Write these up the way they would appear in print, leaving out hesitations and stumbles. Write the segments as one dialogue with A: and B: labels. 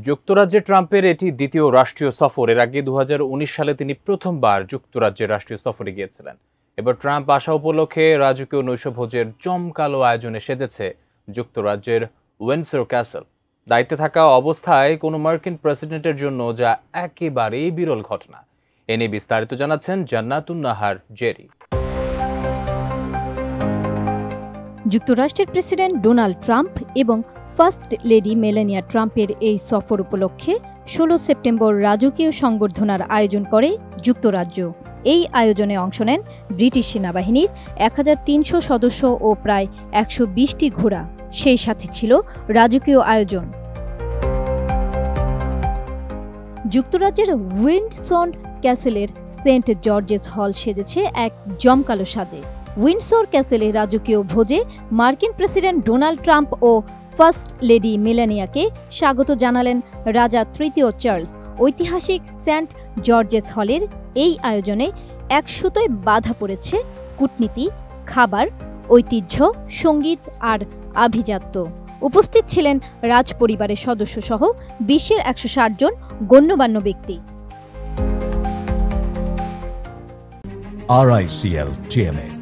A: যুক্তরাজ্যে ট্রাম্পের এটি দ্বিতীয় রাষ্ট্রীয় সফর। এর আগে 2019 সালে তিনি প্রথমবার যুক্তরাজ্যের রাষ্ট্রীয় সফরে গিয়েছিলেন। এবার ট্রাম্প আসা উপলক্ষে রাজকীয় নৈশভোজের জমকালো আয়োজনে সেজেছে যুক্তরাজ্যের উইন্ডসর ক্যাসেল। দায়িত্বে থাকা অবস্থায় কোনো মার্কিন প্রেসিডেন্টের জন্য যা একেবারেই বিরল ঘটনা। এ নিয়ে বিস্তারিত জানাচ্ছেন জান্নাতুন নাহার জেরি।
B: যুক্তরাষ্ট্রের প্রেসিডেন্ট ডোনাল্ড ট্রাম্প এবং ফার্স্ট লেডি মেলানিয়া ট্রাম্পের এই সফর উপলক্ষে 16 সেপ্টেম্বর রাজকীয় সংবর্ধনার আয়োজন করে যুক্তরাজ্য। এই আয়োজনে অংশ নেন ব্রিটিশ সেনাবাহিনীর 1300 সদস্য ও প্রায় 120টি ঘোড়া। সেই সাথে ছিল রাজকীয় আয়োজন। যুক্তরাজ্যের উইন্ডসর ক্যাসেলের সেন্ট জর্জেস হল সেজেছে এক জমকালো সাজে। উইন্ডসর ক্যাসেলে রাজকীয় ভোজে মার্কিন প্রেসিডেন্ট ডোনাল্ড ট্রাম্প ও ফার্স্ট লেডি মেলানিয়াকে স্বাগত জানালেন রাজা তৃতীয় চার্লস। ঐতিহাসিক সেন্ট জর্জেস হলের এই আয়োজনে এক সুতোয় বাঁধা পড়েছে কূটনীতি, খাবার, ঐতিহ্য, সঙ্গীত আর আভিজাত্য। উপস্থিত ছিলেন রাজ পরিবারের সদস্য সহ বিশ্বের 160 জন গণ্যমান্য ব্যক্তি।
C: RICL TMX,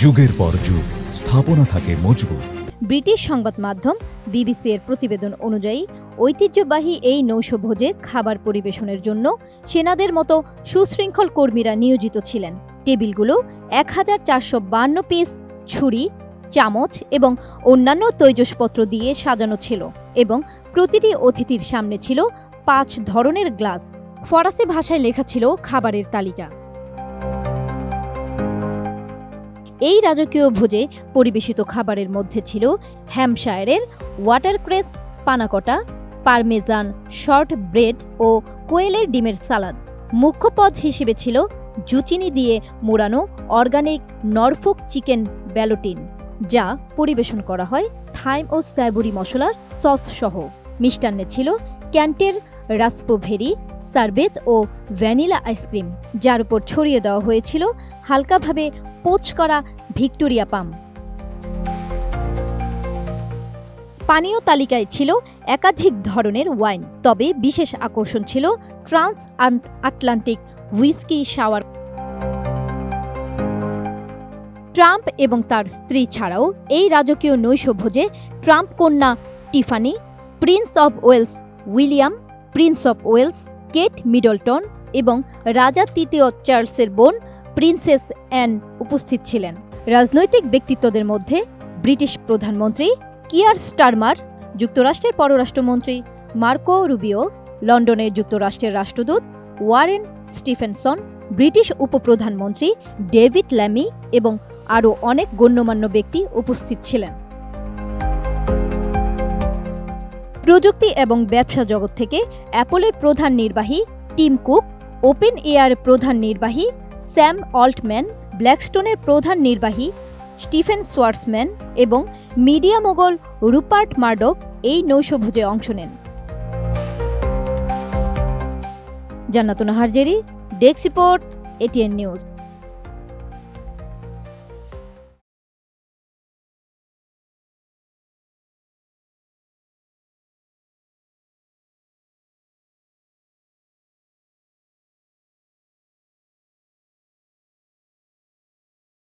C: যুগের পর যুগ স্থাপনা থাকে মজবুত।
B: ব্রিটিশ সংবাদ মাধ্যম BBC এর প্রতিবেদন অনুযায়ী ঐতিহ্যবাহী এই নৈশভোজে খাবার পরিবেশনের জন্য সেনাদের মতো সুশৃঙ্খল কর্মীরা নিয়োজিত ছিলেন। টেবিলগুলো 1452 পিস ছুরি, চামচ এবং অন্যান্য তৈজসপত্র দিয়ে সাজানো ছিল এবং প্রতিটি অতিথির সামনে ছিল 5 ধরনের গ্লাস। ফরাসি ভাষায় লেখা ছিল খাবারের তালিকা। এই রাজকীয় ভোজে পরিবেশিত খাবারের মধ্যে ছিল হ্যাম্পশায়ারের ওয়াটারক্রেস পানাকটা, পারমেজান শর্ট ব্রেড ও কোয়েলের ডিমের সালাদ। মুখ্য পদ হিসেবে ছিল জুচিনি দিয়ে মোড়ানো অর্গানিক নরফোক চিকেন ব্যালোটিন, যা পরিবেশন করা হয় থাইম ও স্যাভরি মশলার সস সহ। মিষ্টান্নে ছিল ক্যান্টের রাসপোভেরি, সারবেত ও ভ্যানিলা আইসক্রিম, যার উপর ছড়িয়ে দেওয়া হয়েছিল হালকাভাবে পোচ করা ভিক্টোরিয়া পাম। পানীয় তালিকায় ছিল একাধিক ধরনের ওয়াইন, তবে বিশেষ আকর্ষণ ছিল transatlantic whiskey sour. Trump এবং তার স্ত্রী ছাড়াও এই রাজকীয় নৈশভোজে ট্রাম্প কন্যা Tiffany, prince of Wales William, prince of Wales Kate Middleton এবং রাজা তৃতীয় চার্লসের বোন প্রিন্সেস অ্যান উপস্থিত ছিলেন। রাজনৈতিক ব্যক্তিত্বদের মধ্যে ব্রিটিশ প্রধানমন্ত্রী কিয়ার স্টারমার, যুক্তরাষ্ট্রের পররাষ্ট্রমন্ত্রী মার্কো রুবিও, লন্ডনের যুক্তরাষ্ট্রের রাষ্ট্রদূত ওয়ারেন স্টিফেনসন, ব্রিটিশ উপপ্রধানমন্ত্রী ডেভিড ল্যামি এবং আরও অনেক গণ্যমান্য ব্যক্তি উপস্থিত ছিলেন। প্রযুক্তি এবং ব্যবসা জগৎ থেকে অ্যাপলের প্রধান নির্বাহী টিম কুক, ওপেন এআর প্রধান নির্বাহী স্যাম অল্টম্যান, ব্ল্যাকস্টোনের প্রধান নির্বাহী স্টিফেন সোয়ার্সম্যান এবং মিডিয়া মোগল রুপার্ট মার্ডক এই নৈশভোজে অংশ নেন। জান্নাতুন Nahar Jerry, desk report, ATN news.